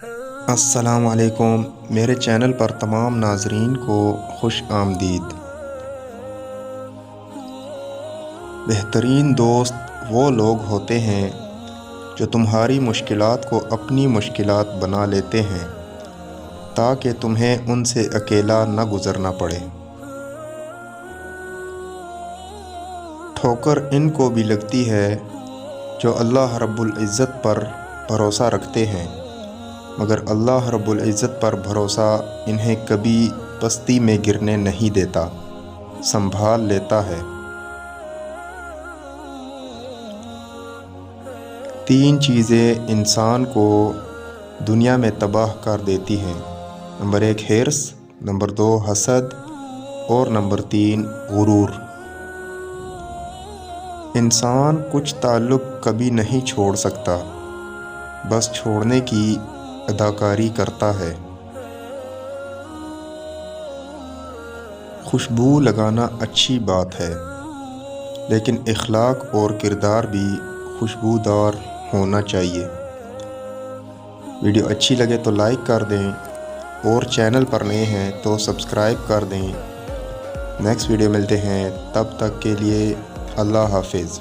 السلام علیکم، میرے چینل پر تمام ناظرین کو خوش آمدید۔ بہترین دوست وہ لوگ ہوتے ہیں جو تمہاری مشکلات کو اپنی مشکلات بنا لیتے ہیں تاکہ تمہیں ان سے اکیلا نہ گزرنا پڑے۔ ٹھوکر ان کو بھی لگتی ہے جو اللہ رب العزت پر بھروسہ رکھتے ہیں، مگر اللہ رب العزت پر بھروسہ انہیں کبھی پستی میں گرنے نہیں دیتا، سنبھال لیتا ہے۔ 3 چیزیں انسان کو دنیا میں تباہ کر دیتی ہیں۔ نمبر 1 حرص، نمبر 2 حسد اور نمبر 3 غرور۔ انسان کچھ تعلق کبھی نہیں چھوڑ سکتا، بس چھوڑنے کی اداکاری کرتا ہے۔ خوشبو لگانا اچھی بات ہے، لیکن اخلاق اور کردار بھی خوشبودار ہونا چاہیے۔ ویڈیو اچھی لگے تو لائک کر دیں اور چینل پر نئے ہیں تو سبسکرائب کر دیں۔ نیکسٹ ویڈیو ملتے ہیں، تب تک کے لیے اللہ حافظ۔